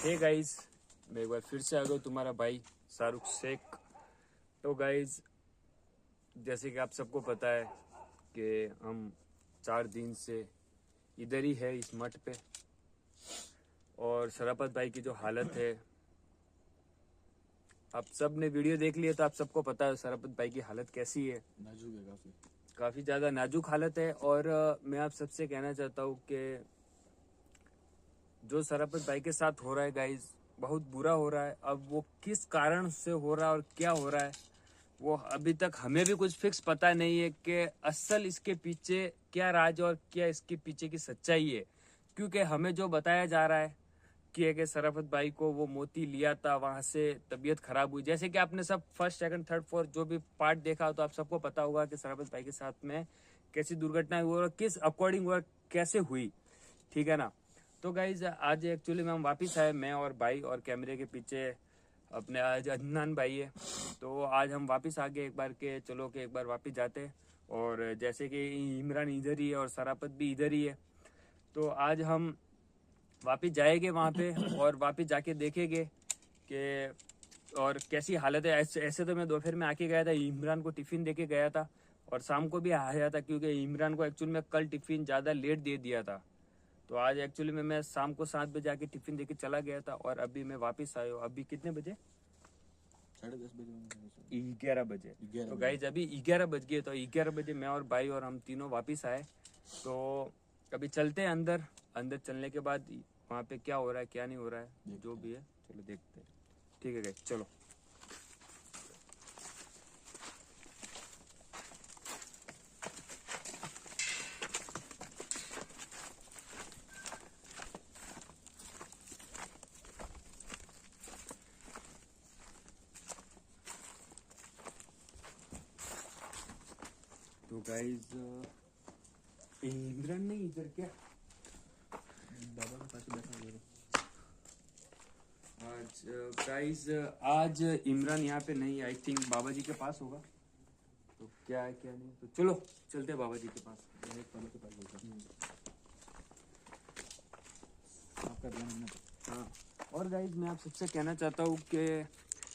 Hey guys, मैं एक बार फिर से आ गया तुम्हारा भाई शाहरुख शेख। तो गाइस, जैसे कि आप सबको पता है कि हम 4 दिन से इधर ही है इस मठ पे, और शराफत भाई की जो हालत है, आप सब ने वीडियो देख लिया तो आप सबको पता है शराफत भाई की हालत कैसी है। नाजुक है, काफ़ी ज़्यादा नाजुक हालत है। और मैं आप सबसे कहना चाहता हूँ कि जो शराफत भाई के साथ हो रहा है गाइज, बहुत बुरा हो रहा है। अब वो किस कारण से हो रहा है और क्या हो रहा है, वो अभी तक हमें भी कुछ फिक्स पता नहीं है कि असल इसके पीछे क्या राज और क्या इसके पीछे की सच्चाई है। क्योंकि हमें जो बताया जा रहा है कि शराफत भाई को वो मोती लिया था, वहां से तबीयत खराब हुई। जैसे कि आपने सब फर्स्ट सेकंड थर्ड फोर्थ जो भी पार्ट देखा तो आप सबको पता होगा कि शराफत भाई के साथ में कैसी दुर्घटना हुई और किस अकॉर्डिंग वो कैसे हुई, ठीक है ना। तो गाइज, आज एक्चुअली में हम वापस आए, मैं और भाई, और कैमरे के पीछे अपने आज अदनान भाई है। तो आज हम वापस आ गए एक बार के, चलो कि एक बार वापस जाते। और जैसे कि इमरान इधर ही है और शराफत भी इधर ही है, तो आज हम वापस जाएंगे वहाँ पे और वापस जाके देखेंगे कि और कैसी हालत है। ऐसे तो मैं दोपहर में आके गया था, इमरान को टिफ़िन दे के गया था और शाम को भी आया था, क्योंकि इमरान को एक्चुअली में कल टिफ़िन ज़्यादा लेट दे दिया था। तो आज एक्चुअली में मैं शाम को 7 बजे आके टिफ़िन दे के चला गया था और अभी मैं वापस आया हूँ। अभी कितने बजे? 10:30 बजे, 11 बजे। तो गाइज, अभी 11 बज गए। तो 11 बजे मैं और भाई और हम तीनों वापस आए। तो अभी चलते हैं अंदर। अंदर चलने के बाद वहाँ पे क्या हो रहा है क्या नहीं हो रहा है जो भी है, चलो देखते हैं। ठीक है गाइज, चलो। तो गाइज, इमरान नहीं इधर क्या? बाबा के पास बैठा हुआ है। आज गाइज, आज इमरान यहाँ पे नहीं, आई थिंक बाबा जी के पास होगा। तो क्या है क्या नहीं, तो चलो चलते हैं बाबा जी के पास। बाबा के पास बैठा आपका ध्यान रखना। हाँ, और गाइज मैं आप सबसे कहना चाहता हूँ कि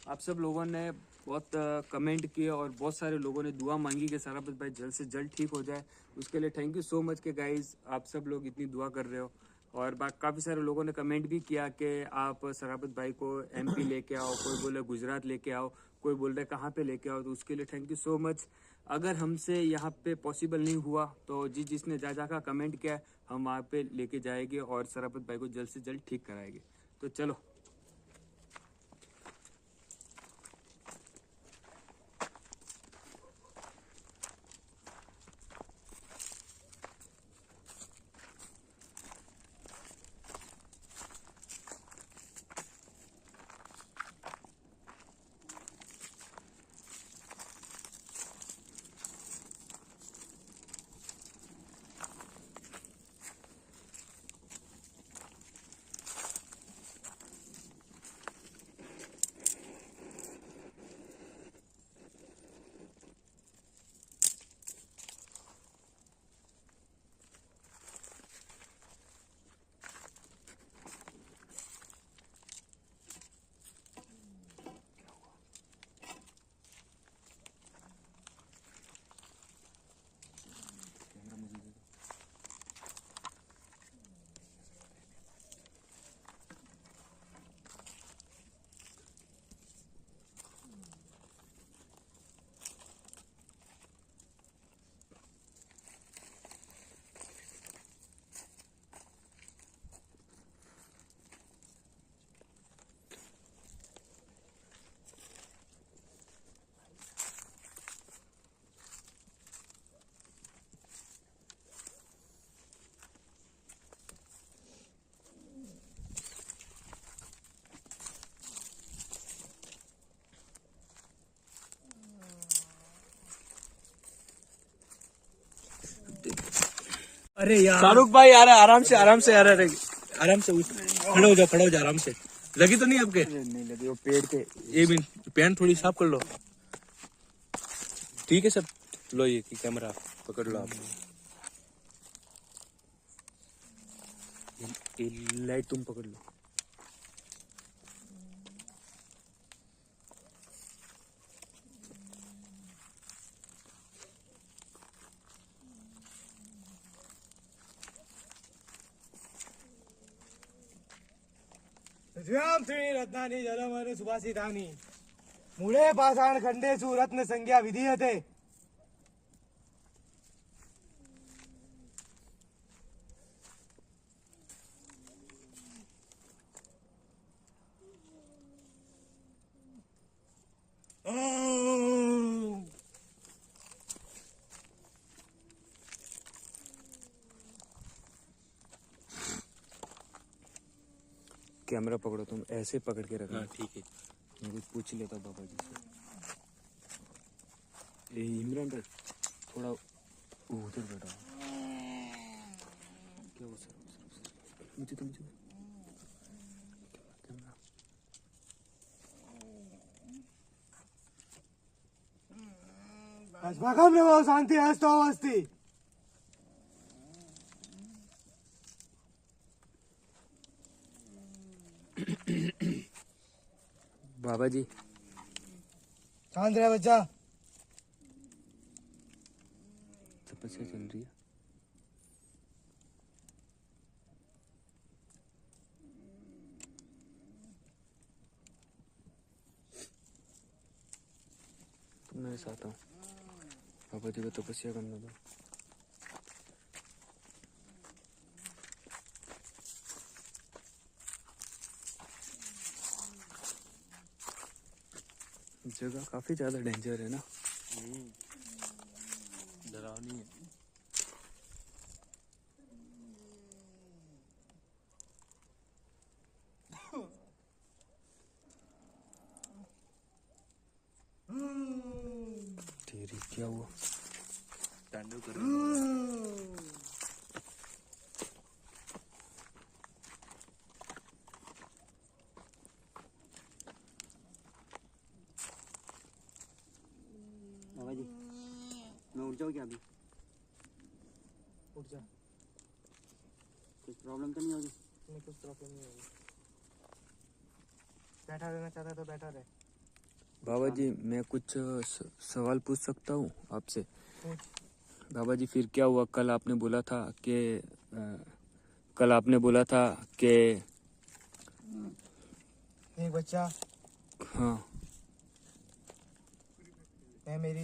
आप सब लोगों ने बहुत कमेंट किए और बहुत सारे लोगों ने दुआ मांगी कि शराफत भाई जल्द से जल्द ठीक हो जाए। उसके लिए थैंक यू सो मच कि गाइज आप सब लोग इतनी दुआ कर रहे हो। और काफ़ी सारे लोगों ने कमेंट भी किया कि आप शराफत भाई को एमपी लेके आओ, कोई बोले गुजरात लेके आओ, कोई बोल रहे कहाँ पे लेके आओ। तो उसके लिए थैंक यू सो मच। अगर हमसे यहाँ पे पॉसिबल नहीं हुआ तो जिसने जा का कमेंट किया, हम वहाँ पे लेके जाएंगे और शराफत भाई को जल्द से जल्द ठीक कराएंगे। तो चलो। अरे यार शाहरुख भाई आ रहा है, आराम से आ रहा है, आराम से खड़े हो जाओ आराम से। लगी तो नहीं आपके? नहीं लगी, वो पेड़ के। ये भी पैंट थोड़ी साफ कर लो। ठीक है सर, लो ये कैमरा पकड़ लो आप। ये लाइट तुम पकड़ लो। पृथ्व्यां त्रीणि रत्नानि जलमनु सुभाषितानि मूले पाषाण खंडेषु रत्न संज्ञा विधीयते। कैमरा पकड़ो, तुम ऐसे पकड़ के रखना। हाँ ठीक है। मैं कुछ पूछ लेता बाबा जी से। ये इमरान भाई थोड़ा उधर बैठा। क्या वो सर मुझे तो कैमरा। अस्माकं नमो शांति अस्तु अस्ति। बाबा जी शांत रहे बच्चा। तपस्या चल रही है। तो मैं ऐसा आता हूँ, बाबा जी को तपस्या करने दो। जगह काफी ज्यादा डेंजर है ना। डरावनी है। तेरी क्या हुआ? तांडव कर रहे हैं। बाबा जी मैं उठ जाऊँ क्या अभी? उठ जा। कुछ प्रॉब्लम तो नहीं होगी? नहीं कुछ प्रॉब्लम नहीं होगी। बैठा रहना चाहता तो बैठा रहे। बाबा जी मैं कुछ सवाल पूछ सकता हूँ आपसे? पूछ। बाबा जी फिर क्या हुआ? कल आपने बोला था कि एक बच्चा, हाँ मैं मेरी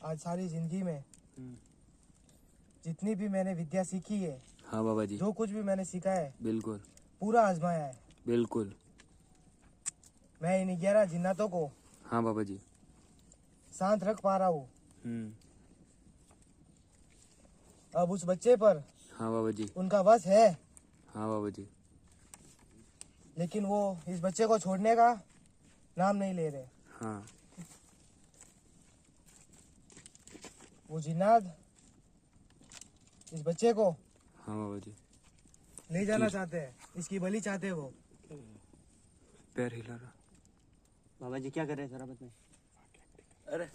आज सारी जिंदगी में जितनी भी मैंने विद्या सीखी है, हाँ बाबा जी, जो कुछ भी मैंने सीखा है बिल्कुल पूरा आजमाया है। बिल्कुल। मैं इन 11 जिन्नातों को हाँ बाबा जी। शांत रख पा रहा हूँ। हम्म। अब उस बच्चे पर हाँ बाबा जी। उनका वश है, हाँ बाबा जी। लेकिन वो इस बच्चे को छोड़ने का नाम नहीं ले रहे। हाँ वो जिन्नात इस बच्चे को हाँ बाबा जी। ले जाना चाहते हैं, इसकी बलि चाहते हैं वो। पैर हिला रहा। बाबा जी क्या कर रहे हैं जरा बताएं। अरे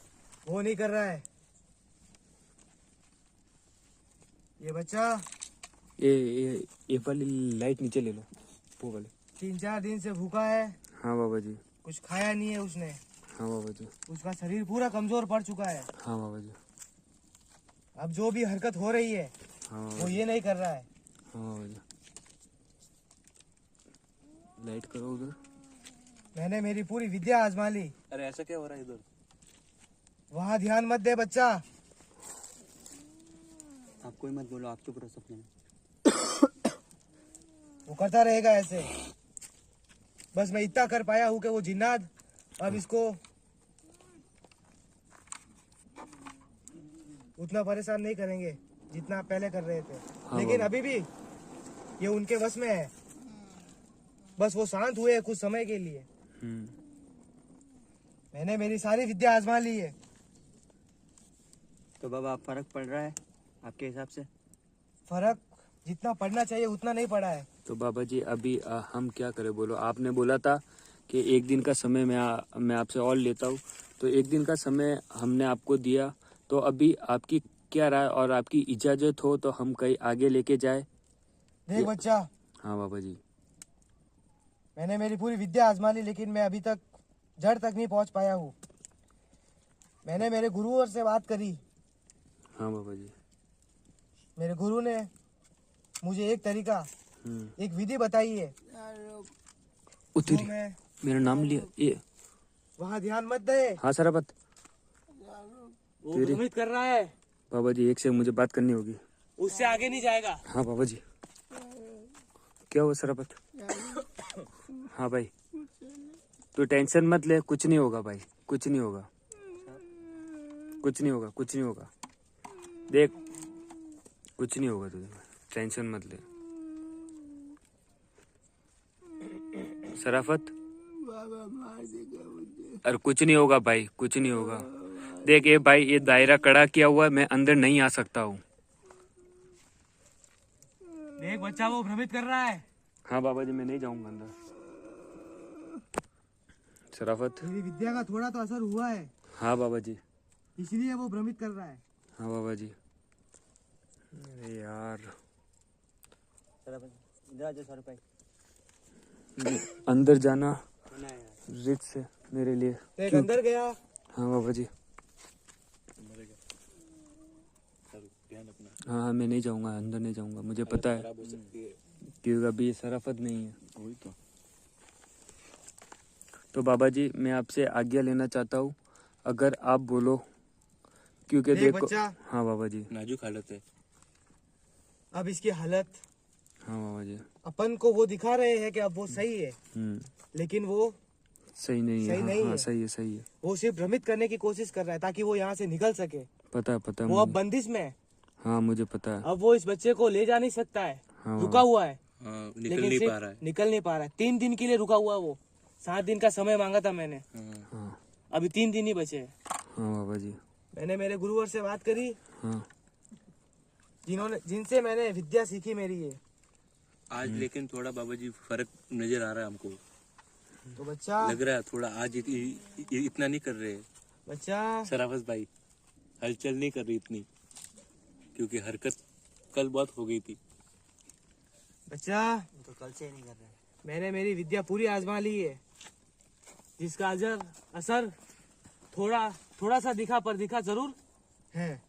वो नहीं कर रहा है। ये बच्चा ये वाली लाइट नीचे ले लो, वो वाली। 3-4 दिन से भूखा है, हाँ बाबा जी। कुछ खाया नहीं है उसने। हाँ बाबा जी। उसका शरीर पूरा कमजोर पड़ चुका है। हाँ बाबा जी। अब जो भी हरकत हो रही है हाँ बाबा वो जी। ये नहीं कर रहा है। हाँ बाबा जी। लाइट करो उधर। मैंने मेरी पूरी विद्या आजमा ली। अरे ऐसा क्या हो रहा है इधर? वहाँ ध्यान मत दे बच्चा। आप कोई मत बोलो, आप चुप रहो सपने में। वो करता रहेगा ऐसे। बस मैं इतना कर पाया हूँ कि वो जिन्नात अब इसको उतना परेशान नहीं करेंगे जितना पहले कर रहे थे। हाँ लेकिन बाबा। अभी भी ये उनके वश में है। बस वो शांत हुए कुछ समय के लिए। मैंने मेरी सारी विद्या आजमा ली है। तो बाबा आप फर्क पड़ रहा है? आपके हिसाब से? फर्क जितना पड़ना चाहिए उतना नहीं पड़ा है। तो बाबा जी अभी हम क्या करें बोलो। आपने बोला था कि एक दिन का समय मैं आपसे और लेता हूँ, तो एक दिन का समय हमने आपको दिया, तो अभी आपकी क्या राय और आपकी इजाजत हो तो हम कहीं आगे लेके जाए। देख बच्चा, हाँ बाबा जी। मैंने मेरी पूरी विद्या आजमा ली, लेकिन मैं अभी तक जड़ तक नहीं पहुंच पाया हूँ। मैंने मेरे गुरुवर से बात करी। हाँ बाबा जी। मेरे गुरु ने मुझे एक तरीका, एक विधि बताई है। उतरी तो मैं मेरा नाम लिया ये। वहाँ ध्यान मत दे। हाँ सराफत। वो भ्रमित कर रहा है, बाबा जी एक से मुझे बात करनी होगी। उससे आगे नहीं जाएगा। हाँ बाबा जी। क्या हुआ सराफत? हाँ भाई, तू टेंशन मत ले, कुछ नहीं होगा भाई, कुछ नहीं होगा, कुछ नहीं होगा, कुछ नहीं होगा। देख कुछ नहीं होगा तुझे, टेंशन मत ले। सराफत, अरे कुछ नहीं होगा भाई, कुछ नहीं होगा। देख ये भाई, ये दायरा कड़ा किया हुआ है, मैं अंदर नहीं आ सकता हूँ। देख बच्चा, वो भ्रमित कर रहा है। हाँ बाबा जी, मैं नहीं जाऊंगा अंदर। शराफत। मेरी विद्या का थोड़ा तो असर हुआ है, हाँ बाबा जी। इसलिए वो भ्रमित कर रहा है। हाँ बाबा जी। अरे यार, इधर आ जाओ सर भाई। अंदर जाना रिस्क है मेरे लिए। देख अंदर गया। हाँ बाबा जी। हाँ मैं नहीं जाऊंगा, अंदर नहीं जाऊंगा, मुझे पता है क्योंकि अभी ये शराफत नहीं है। वही तो बाबा जी मैं आपसे आज्ञा लेना चाहता हूँ, अगर आप बोलो, क्योंकि देख देखो। बच्चा, हाँ बाबा जी। नाजुक हालत है। अब इसकी हालत, हाँ बाबा जी। अपन को वो दिखा रहे हैं कि अब वो सही है, लेकिन वो सही नहीं है। सही नहीं हाँ है। सही है, सही है। वो सिर्फ भ्रमित करने की कोशिश कर रहा है ताकि वो यहाँ से निकल सके। पता है, पता है वो अब मुझे। बंदिश में है। हाँ मुझे पता है। अब वो इस बच्चे को ले जा नहीं सकता है, हाँ रुका हुआ है। निकल लेकिन नहीं सिर्फ पा रहा है। निकल नहीं पा रहा है। 3 दिन के लिए रुका हुआ है वो। 7 दिन का समय मांगा था मैंने, हाँ अभी 3 दिन ही बचे हैं। हाँ बाबा जी। मैंने मेरे गुरुवर से बात करी, हाँ जिनसे मैंने विद्या सीखी मेरी ये। आज लेकिन थोड़ा बाबा जी फर्क नजर आ रहा है हमको। तो बच्चा, लग रहा है थोड़ा आज इतना नहीं कर रहे। बच्चा शराफत भाई हलचल नहीं कर रही इतनी, क्योंकि हरकत कल बहुत हो गई थी। बच्चा, तो कल से नहीं कर रहे। मैंने मेरी विद्या पूरी आजमा ली है, जिसका असर थोड़ा सा दिखा, पर दिखा जरूर है।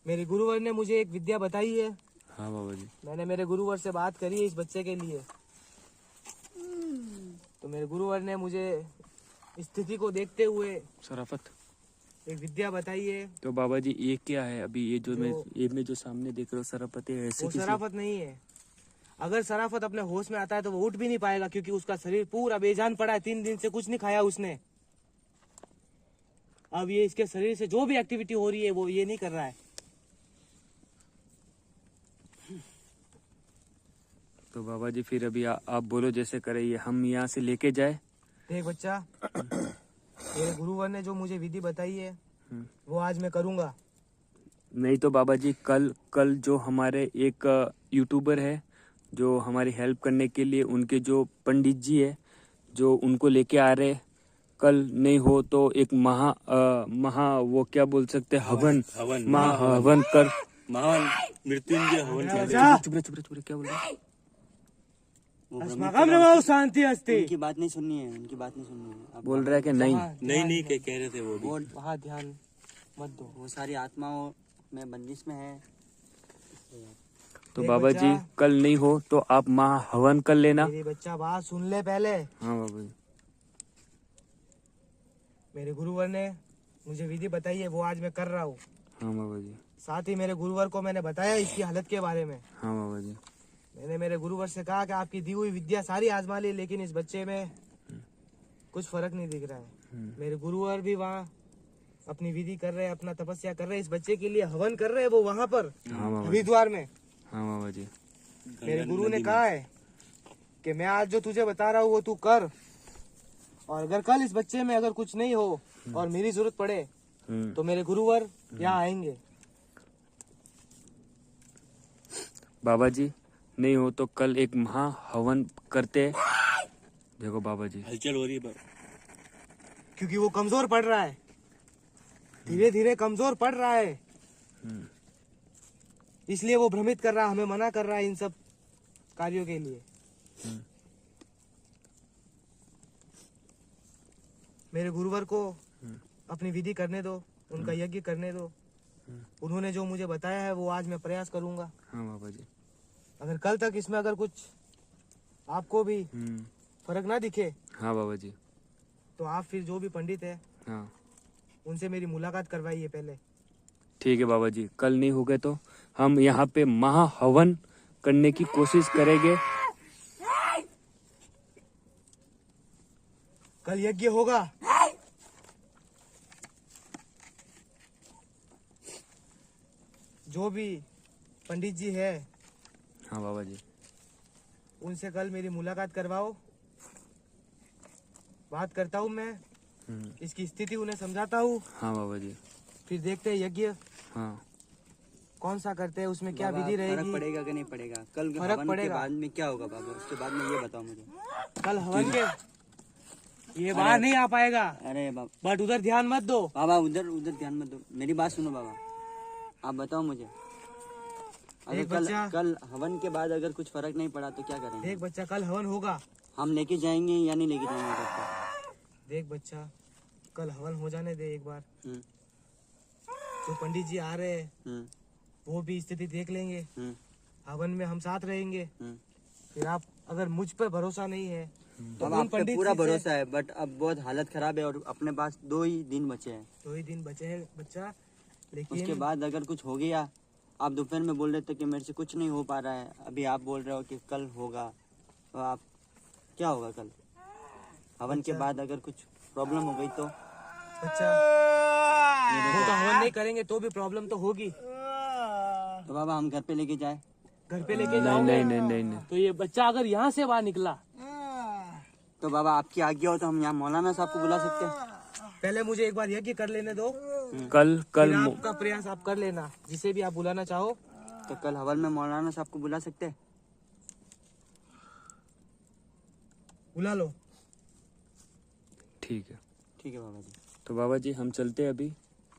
मेरे गुरुवर ने मुझे एक विद्या बताई है। हाँ बाबा जी। मैंने मेरे गुरुवर से बात करी है इस बच्चे के लिए। तो मेरे गुरुवर ने मुझे स्थिति को देखते हुए शराफत। एक विद्या बताई है। तो बाबा जी ये क्या है अभी, ये मैं जो सामने देख रहा हूँ शराफत है, ऐसे वो किसी। शराफत नहीं है। अगर शराफत अपने होश में आता है तो वो उठ भी नहीं पाएगा, क्योंकि उसका शरीर पूरा बेजान पड़ा है। 3 दिन से कुछ नहीं खाया उसने। अब ये इसके शरीर से जो भी एक्टिविटी हो रही है वो ये नहीं कर रहा है। तो बाबा जी फिर अभी आप बोलो जैसे करे, ये हम यहाँ से लेके जाए। देख बच्चा, मेरे गुरुवर ने जो मुझे विधि बताई है वो आज मैं करूंगा। नहीं तो बाबा जी कल जो हमारे एक यूट्यूबर है जो हमारी हेल्प करने के लिए, उनके जो पंडित जी है जो उनको लेके आ रहे, कल नहीं हो तो एक महा वो क्या बोल सकते, हवन हवन कर, महान मृत्युंजय हवन कर रहे हैं। चुप रहे, क्या बोल रहे? अस्माकं नमो शांति अस्ति। उनकी बात नहीं सुननी है, उनकी बात नहीं सुननी है। आप बोल रहा है कि नहीं। नहीं कह रहे थे वो भी। वहाँ ध्यान मत दो। वो सारी आत्माओं में बंदिश में है। तो देख बाबा जी बच्चा, कल नहीं हो तो आप महा हवन कर लेना। मेरी बच्चा बात सुन ले पहले। हाँ बाबा जी। मेरे गुरुवर ने मुझे विधि बताई है, वो आज मैं कर रहा हूँ। हाँ बाबा जी। साथ ही मेरे गुरुवर को मैंने बताया इसकी हालत के बारे में। हाँ बाबा जी। मैंने मेरे गुरुवर से कहा कि आपकी दी हुई विद्या सारी आजमा ली, लेकिन इस बच्चे में कुछ फर्क नहीं दिख रहा है। मेरे गुरुवर भी वहाँ अपनी विधि कर रहे हैं, अपना तपस्या कर रहे हैं, इस बच्चे के लिए हवन कर रहे हैं वो वहाँ पर हाँ बाबा जी। हरिद्वार में। हाँ बाबा जी। मेरे गुरु ने कहा है कि मैं आज जो तुझे बता रहा हूँ वो तू कर, और अगर कल इस बच्चे में अगर कुछ नहीं हो और मेरी जरूरत पड़े तो मेरे गुरुवर यहाँ आएंगे। बाबा जी नहीं हो तो कल एक महा हवन करते हैं। देखो बाबा जी हलचल हो रही है क्योंकि वो कमजोर पड़ रहा है, धीरे धीरे कमजोर पड़ रहा है, इसलिए वो भ्रमित कर रहा है, हमें मना कर रहा है इन सब कार्यों के लिए। मेरे गुरुवर को अपनी विधि करने दो, उनका यज्ञ करने दो। उन्होंने जो मुझे बताया है वो आज मैं प्रयास करूंगा। हाँ बाबा जी। अगर कल तक इसमें अगर कुछ आपको भी फर्क ना दिखे हाँ बाबा जी। तो आप फिर जो भी पंडित है हाँ उनसे मेरी मुलाकात करवाइए पहले। ठीक है बाबा जी, कल नहीं हो गए तो हम यहाँ पे महा हवन करने की कोशिश करेंगे। कल यज्ञ होगा। जो भी पंडित जी है हाँ बाबा जी। उनसे कल मेरी मुलाकात करवाओ। बात करता हूँ मैं, इसकी स्थिति उन्हें समझाता हूँ। हाँ बाबा जी। फिर देखते हैं यज्ञ हाँ कौन सा करते हैं, उसमें क्या बाबा, विधि फर्क रहेगी। पड़ेगा कि नहीं पड़ेगा? कल फर्क हवन के पड़ेगा। बाद में क्या होगा बाबा? उसके बाद में ये बताओ मुझे। कल हवन के ये बाहर नहीं आ पाएगा, अरे बाबा, बट उधर ध्यान मत दो। बाबा उधर उधर ध्यान मत दो, मेरी बात सुनो बाबा। आप बताओ मुझे, अगर एक कल बच्चा- कल हवन के बाद अगर कुछ फर्क नहीं पड़ा तो क्या करेंगे? देख बच्चा, कल हवन होगा। हम लेके जाएंगे या नहीं लेके जाएंगे डॉक्टर? देख बच्चा, कल हवन हो जाने दे एक बार। हम्म, जो पंडित जी आ रहे हैं हम्म, वो भी स्थिति देख लेंगे। हम्म, हवन में हम साथ रहेंगे। हम्म। फिर आप अगर मुझ पर भरोसा नहीं है तो बाबा उन आप पे पंडित पूरा जी से- भरोसा है, बट अब बहुत हालत खराब है और अपने पास 2 ही दिन बचे हैं। 2 ही दिन बचे हैं बच्चा, उसके लेकिन बाद अगर कुछ हो गया, आप दोपहर में बोल रहे थे कि मेरे से कुछ नहीं हो पा रहा है, अभी आप बोल रहे हो कि कल होगा, तो आप क्या होगा कल हवन के बाद अगर कुछ प्रॉब्लम हो गई तो? बच्चा वो तो हवन नहीं करेंगे तो भी प्रॉब्लम तो होगी। तो बाबा हम घर पे लेके जाए? घर पे लेके नहीं जाओगे नहीं नहीं नहीं नहीं। तो ये बच्चा अगर यहाँ से बाहर निकला, तो बाबा आपकी आज्ञा हो तो हम यहाँ मौलाना साहब को बुला सकते हैं? पहले मुझे एक बार यज्ञ कर लेने दो, कल फिर आपका प्रयास आप कर लेना, जिसे भी आप बुलाना चाहो। तो कल हवन में मौलाना साहब को बुला सकते हैं? बुला लो। ठीक है। ठीक है बाबा जी। तो बाबा जी हम चलते हैं अभी,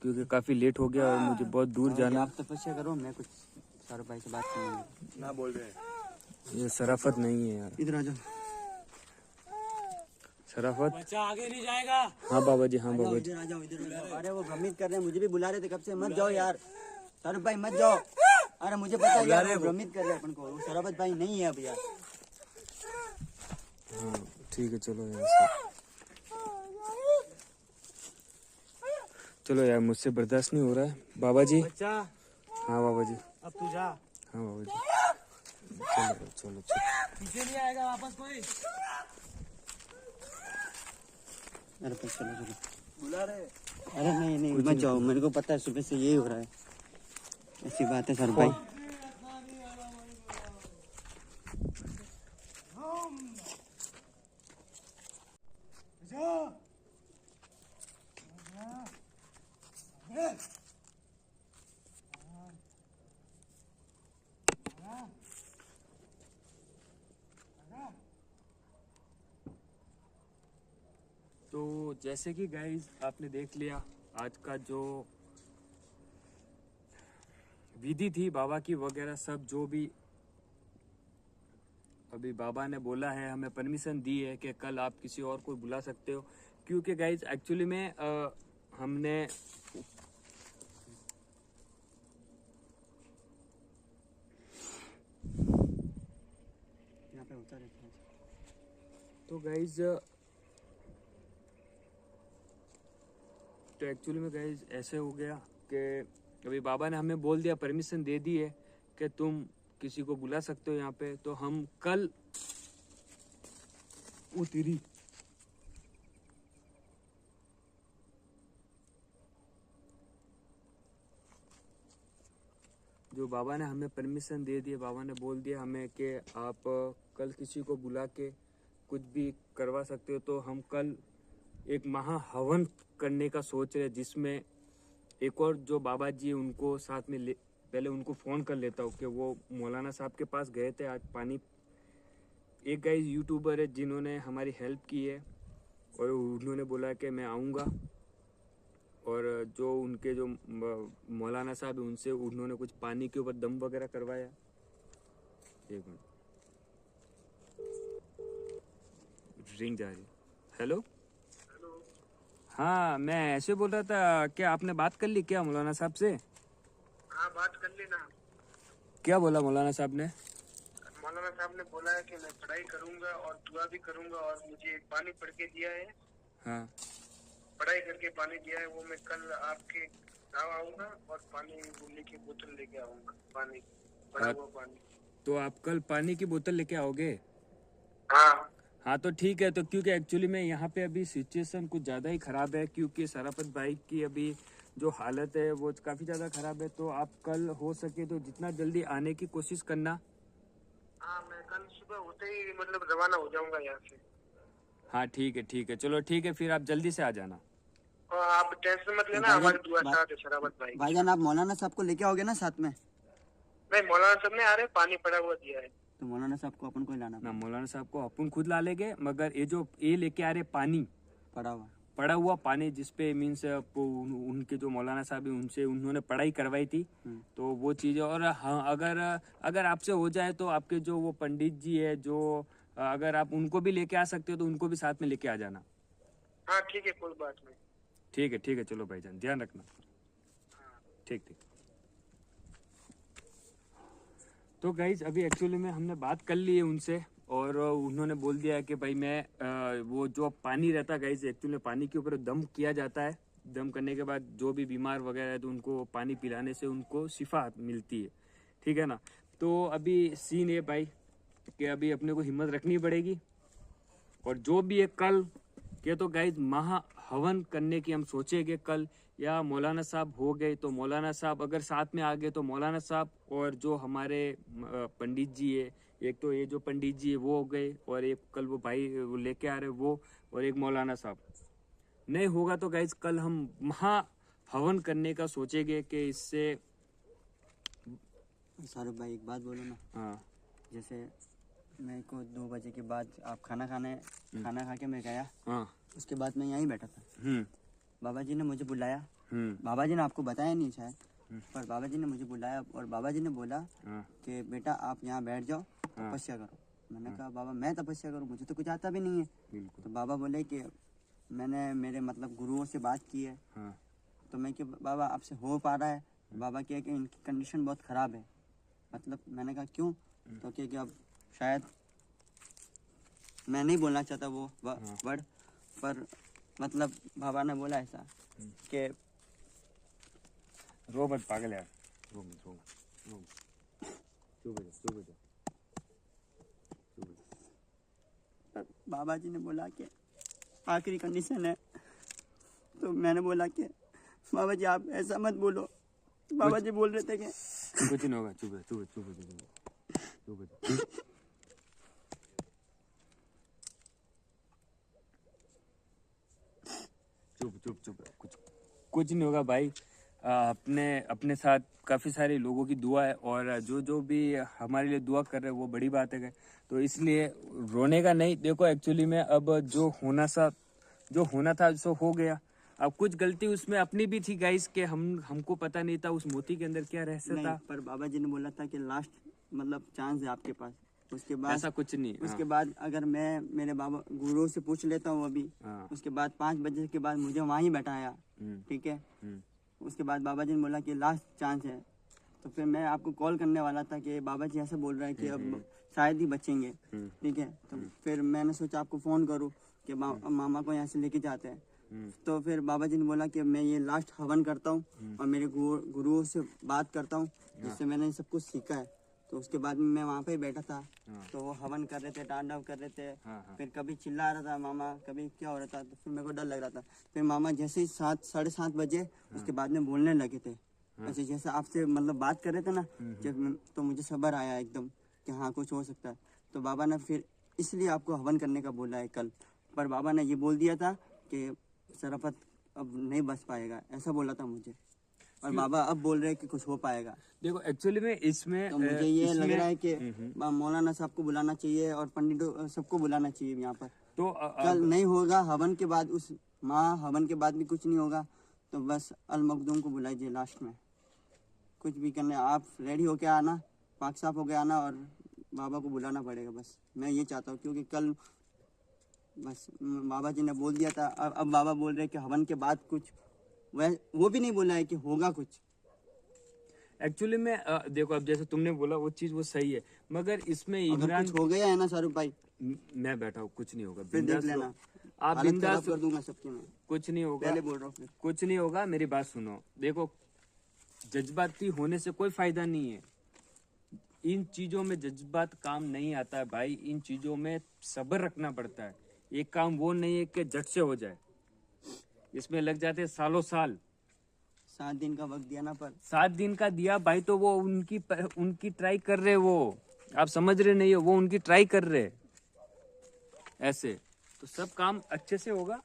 क्योंकि काफी लेट हो गया और मुझे बहुत दूर बाबा जी, जाना। आप तपस्या करो, मैं कुछ सारू भाई से बात करूंगा। ना बोल रहे हैं। ये शराफत नहीं है यार, इधर आ जाओ। शराफत। बच्चा आगे नहीं जाएगा। हाँ बाबा जी, हाँ बाबा जी। इधर आ जाओ, इधर आ जाओ। अरे वो भ्रमित कर रहे हैं, मुझे भी बुला रहे थे कब से। मत जाओ यार शराफत भाई, मत जाओ। अरे मुझे पता है यार, वो भ्रमित कर रहे हैं अपन को। वो शराफत भाई नहीं है अब यार। हाँ ठीक है, चलो यहाँ से चलो यार, मुझसे बर्दाश्त नहीं हो रहा है बाबा जी। बच्चा हाँ बाबा जी। अब तू जा, हाँ बाबा जी। चलो चलो चलो। पीछे नहीं आएगा वापस कोई। अरे बस चलो चलो। बुला रहे? अरे नहीं नहीं मत जाओ, मेरे को पता है सुबह से यही हो रहा है। ऐसी बात है सर भाई। तो जैसे कि गाइस आपने देख लिया आज का जो विधि थी बाबा की वगैरह सब, जो भी अभी बाबा ने बोला है, हमें परमिशन दी है कि कल आप किसी और को बुला सकते हो। क्योंकि गाइस एक्चुअली में हमने यहाँ पे होता रहता है। तो गाइज तो एक्चुअली में गाइज ऐसे हो गया कि अभी बाबा ने हमें बोल दिया, परमिशन दे दी है कि तुम किसी को बुला सकते हो यहाँ पे। तो हम कल उतरी जो बाबा ने हमें परमिशन दे दी, बाबा ने बोल दिया हमें कि आप कल किसी को बुला के कुछ भी करवा सकते हो। तो हम कल एक महा हवन करने का सोच रहे हैं, जिसमें एक और जो बाबा जी उनको साथ में पहले उनको फ़ोन कर लेता हूँ कि वो मौलाना साहब के पास गए थे आज पानी। एक गाइस यूट्यूबर है जिन्होंने हमारी हेल्प की है और उन्होंने बोला कि मैं आऊँगा, और जो उनके जो मौलाना साहब है उनसे उन्होंने कुछ पानी के ऊपर दम वगैरह करवाया। एक मिनट, रिंग जा रही। हेलो, हाँ मैं ऐसे बोल रहा था, क्या आपने बात कर ली क्या मौलाना साहब से? हाँ बात कर ली ना। क्या बोला मौलाना साहब ने? मौलाना साहब ने बोला है कि मैं पढ़ाई करूंगा और दुआ भी करूंगा, और मुझे पानी पढ़ के दिया है, हाँ पढ़ाई करके पानी दिया है। वो मैं कल आपके गाँव आऊंगा और पानी लेके बोतल लेके आऊंगा, पानी पड़ा हुआ पानी। तो आप कल पानी की बोतल लेके आओगे? हाँ हाँ तो ठीक है। तो क्योंकि एक्चुअली में यहाँ पे अभी सिचुएशन कुछ ज़्यादा ही ख़राब है, क्योंकि शराफत भाई की अभी जो हालत है वो काफ़ी ज़्यादा ख़राब है। तो आप कल हो सके तो जितना जल्दी आने की कोशिश करना। हाँ, मैं कल सुबह होते ही मतलब रवाना हो जाऊंगा यहाँ से। हाँ ठीक है, चलो ठीक है, फिर आप जल्दी से आ जाना। और आप टेंशन मत लेना, भाईजान- हमारी दुआ साथ है शराबत भाई। भाईजान आप मौलाना साहब को लेके आओगे ना साथ में? नहीं, मौलाना साहब ने आ रहे पानी पड़ा हुआ दिया है। तो मौलाना साहब को अपन को ही लाना ना मौलाना साहब को अपन खुद ला लेंगे, मगर ये जो ये लेके आ रहे पानी, पड़ा हुआ। पानी जिसपे मीन्स उनके जो मौलाना साहब हैं उनसे उन्होंने पढ़ाई करवाई थी, तो वो चीज़। और हाँ, अगर आपसे हो जाए तो आपके जो वो पंडित जी है, जो अगर आप उनको भी लेके आ सकते हो तो उनको भी साथ में लेके आ जाना। हाँ ठीक है, कोई बात नहीं। ठीक है, चलो भाईजान ध्यान रखना। ठीक। तो गाइज अभी एक्चुअली में हमने बात कर ली है उनसे, और उन्होंने बोल दिया है कि भाई मैं वो जो पानी रहता है गाइज, एक्चुअली पानी के ऊपर दम किया जाता है। दम करने के बाद जो भी बीमार वगैरह है तो उनको पानी पिलाने से उनको शिफा मिलती है, ठीक है ना। तो अभी सीन ये भाई कि अभी अपने को हिम्मत रखनी पड़ेगी, और जो भी है कल के तो गाइज महा हवन करने की हम सोचेंगे कल। या मौलाना साहब हो गए तो मौलाना साहब अगर साथ में आ गए तो मौलाना साहब, और जो हमारे पंडित जी है, एक तो ये जो पंडित जी है वो हो गए, और एक कल वो भाई वो लेके आ रहे वो, और एक मौलाना साहब। नहीं होगा तो गाइज कल हम महा हवन करने का सोचेंगे कि इससे। शाहरुख भाई एक बात बोलो ना। हाँ जैसे मेरे को 2 बजे के बाद आप खाना खा के मैं गया, हाँ उसके बाद मैं यहीं बैठा था। बाबा जी ने मुझे बुलाया, बाबा जी ने आपको बताया नहीं शायद, पर बाबा जी ने मुझे बुलाया और बाबा जी ने बोला कि बेटा आप यहाँ बैठ जाओ, तपस्या करो। मैंने कहा बाबा मैं तपस्या करूँ, मुझे तो कुछ आता भी नहीं है। तो बाबा बोले कि मैंने मेरे मतलब गुरुओं से बात की है। तो मैं कि बाबा आपसे हो पा रहा है? बाबा कहे कि इनकी कंडीशन बहुत ख़राब है। मतलब मैंने कहा क्यों? तो कहे कि अब शायद, मैं नहीं बोलना चाहता वो वर्ड, पर मतलब बाबा ने बोला ऐसा कि रो मत पागल यार, रो मत। चुप हो जा। पर बाबा जी ने बोला कि आखिरी कंडीशन है। तो मैंने बोला कि बाबा जी आप ऐसा मत बोलो। बाबा जी बोल रहे थे कि कुछ नहीं होगा, चुप हो जा। चुप, कुछ नहीं होगा भाई। अपने साथ काफ़ी सारे लोगों की दुआ है, और जो भी हमारे लिए दुआ कर रहे हैं वो बड़ी बात है। तो इसलिए रोने का नहीं। देखो एक्चुअली में अब जो होना था सो हो गया। अब कुछ गलती उसमें अपनी भी थी गाइस, कि हमको पता नहीं था उस मोती के अंदर क्या रहस्य नहीं, था। पर बाबा जी ने बोला था कि लास्ट मतलब चांस है आपके पास। उसके बाद ऐसा कुछ नहीं। उसके बाद अगर मैं मेरे बाबा गुरुओं से पूछ लेता हूँ अभी, उसके बाद 5 बजे के बाद मुझे वहाँ ही बैठाया, ठीक है। उसके बाद बाबा जी ने बोला कि लास्ट चांस है। तो फिर मैं आपको कॉल करने वाला था कि बाबा जी ऐसा बोल रहे हैं कि अब शायद ही बचेंगे, ठीक है। तो फिर मैंने सोचा आपको फ़ोन करूँ कि मामा को यहाँ से लेके जाते हैं। तो फिर बाबा जी ने बोला कि मैं ये लास्ट हवन करता हूँ और मेरे गुरुओं से बात करता हूँ, जिससे मैंने सब कुछ सीखा है। तो उसके बाद में मैं वहाँ पे ही बैठा था, तो वो हवन कर रहे थे, तांडव कर रहे थे। फिर कभी चिल्ला रहा था मामा, कभी क्या हो रहा था, तो फिर मेरे को डर लग रहा था। फिर मामा जैसे ही 7-7:30 बजे उसके बाद में बोलने लगे थे, ऐसे जैसे आपसे मतलब बात कर रहे थे ना, जब तो मुझे सब्र आया एकदम कि हाँ कुछ हो सकता है। तो बाबा ने फिर इसलिए आपको हवन करने का बोला है कल। पर बाबा ने ये बोल दिया था कि शराफत अब नहीं बच पाएगा, ऐसा बोला था मुझे। और बाबा अब बोल रहे हैं कि कुछ हो पाएगा। देखो एक्चुअली में इसमें तो मुझे ये लग रहा है कि हम्म। मौलाना साहब को बुलाना चाहिए और पंडितों सबको बुलाना चाहिए यहाँ पर। तो कल नहीं होगा हवन के बाद, उस हवन के बाद भी कुछ नहीं होगा तो बस अल मखदूम को बुलाइए लास्ट में। कुछ भी करने आप रेडी होके आना, पाक साफ होके आना और बाबा को बुलाना पड़ेगा। बस मैं ये चाहता हूँ, क्योंकि कल बस बाबा जी ने बोल दिया था। अब बाबा बोल रहे हैं कि हवन के बाद कुछ, वह वो भी नहीं बोला है कि होगा कुछ। एक्चुअली में देखो अब जैसे तुमने बोला वो चीज वो सही है, मगर इसमें अगर इमरान कुछ हो गया है ना शाहरुख भाई, मैं बैठा हूँ, कुछ नहीं होगा, फिर देख बिंदास लेना, रहो। आप हालत बिंदास खराब कर दूंगा सबकी मैं, कुछ नहीं होगा, पहले बोल रहा हूँ। फिर कुछ नहीं होगा, मेरी बात सुनो। देखो जज्बाती होने से कोई फायदा नहीं है, इन चीजों में जज्बात काम नहीं आता है भाई, इन चीजों में सब्र रखना पड़ता है। एक काम वो नहीं है कि झट से हो जाए, इसमें लग जाते हैं सालों साल। 7 दिन का वक्त दिया ना, पर 7 दिन का दिया भाई, तो वो उनकी ट्राई कर रहे, वो आप समझ रहे नहीं हो, वो उनकी ट्राई कर रहे ऐसे। तो सब काम अच्छे से होगा,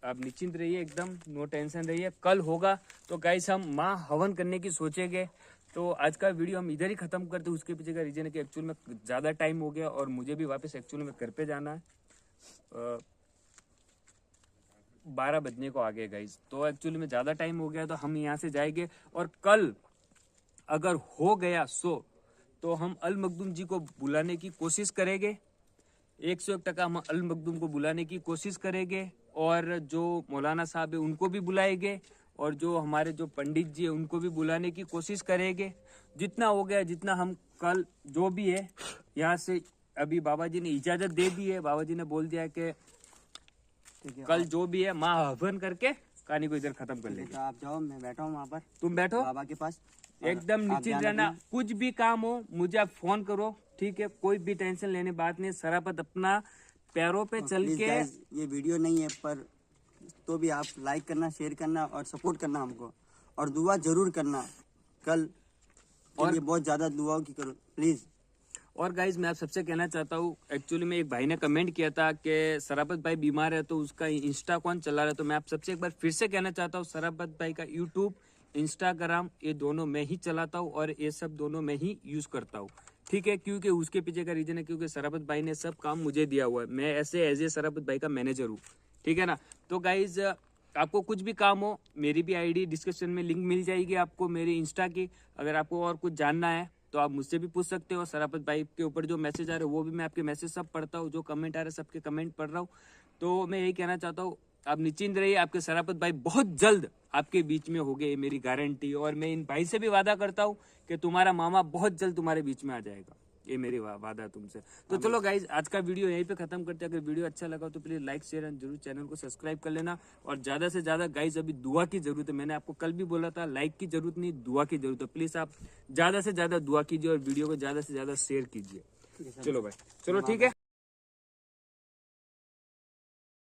आप निश्चिंत रहिए, एकदम नो टेंशन रहिए। कल होगा तो गाइस हम माँ हवन करने की सोचेंगे। तो आज का वीडियो हम इधर ही खत्म करते हैं। उसके पीछे का रीजन है कि एक्चुअल में ज्यादा टाइम हो गया और मुझे भी वापस एक्चुअल में घर पे जाना है। 12 बजने को आ गए गाइस, तो एक्चुअली में ज्यादा टाइम हो गया, तो हम यहाँ से जाएंगे। और कल अगर हो गया तो हम अल मखदूम जी को बुलाने की कोशिश करेंगे। 101% हम अल मखदूम को बुलाने की कोशिश करेंगे, और जो मौलाना साहब है उनको भी बुलाएंगे, और जो हमारे जो पंडित जी है उनको भी बुलाने की कोशिश करेंगे। जितना हो गया, जितना हम कल जो भी है यहाँ से, अभी बाबा जी ने इजाजत दे दी है, बाबा जी ने बोल दिया है कि ठीक है। कल जो भी है माँ हवन करके कहानी को इधर खत्म कर ठीक है, लेंगे। तो आप जाओ, मैं बैठा हूँ वहाँ पर तुम बैठो बाबा के पास, और एकदम आप निश्चिंत ध्यान रहना, रखना। कुछ भी काम हो मुझे आप फोन करो, ठीक है? कोई भी टेंशन लेने बात नहीं, सरापत अपना पैरों पे चल Please के। guys, ये वीडियो नहीं है पर तो भी आप लाइक करना, शेयर करना और सपोर्ट करना हमको, और दुआ जरूर करना कल। और ये बहुत ज्यादा दुआओं की करो प्लीज। और गाइज मैं आप सबसे कहना चाहता हूँ, एक्चुअली में एक भाई ने कमेंट किया था कि सरापत भाई बीमार है तो उसका इंस्टा कौन चला रहा है, तो मैं आप सबसे एक बार फिर से कहना चाहता हूँ, सरापत भाई का यूट्यूब, इंस्टाग्राम, ये दोनों मैं ही चलाता हूँ और ये सब दोनों मैं ही यूज करता हूँ, ठीक है? क्योंकि उसके पीछे का रीजन है क्योंकि सरापत भाई ने सब काम मुझे दिया हुआ है, मैं ऐसे एज ए सरापत भाई का मैनेजर हूँ, ठीक है ना? तो गाइज आपको कुछ भी काम हो, मेरी भी आईडी डिस्क्रिप्शन में लिंक मिल जाएगी आपको मेरी इंस्टा की। अगर आपको और कुछ जानना है तो आप मुझसे भी पूछ सकते हो। सरापत भाई के ऊपर जो मैसेज आ रहे हैं वो भी मैं आपके मैसेज सब पढ़ता हूँ, जो कमेंट आ रहे हैं सबके कमेंट पढ़ रहा हूँ। तो मैं यही कहना चाहता हूँ, आप निश्चिंत रहिए, आपके सरापत भाई बहुत जल्द आपके बीच में हो गए, मेरी गारंटी। और मैं इन भाई से भी वादा करता हूँ कि तुम्हारा मामा बहुत जल्द तुम्हारे बीच में आ जाएगा, ये मेरी वादा तुमसे। तो चलो गाइज आज का वीडियो यहीं पे खत्म करते हैं। अगर वीडियो अच्छा लगा तो प्लीज लाइक शेयर एंड जरूर चैनल को सब्सक्राइब कर लेना। और ज्यादा से ज्यादा गाइज अभी दुआ की जरूरत है, मैंने आपको कल भी बोला था, लाइक की जरूरत नहीं, दुआ की जरूरत है। प्लीज आप ज्यादा से ज्यादा दुआ कीजिए और वीडियो को ज्यादा से ज्यादा शेयर कीजिए। चलो भाई, चलो ठीक है।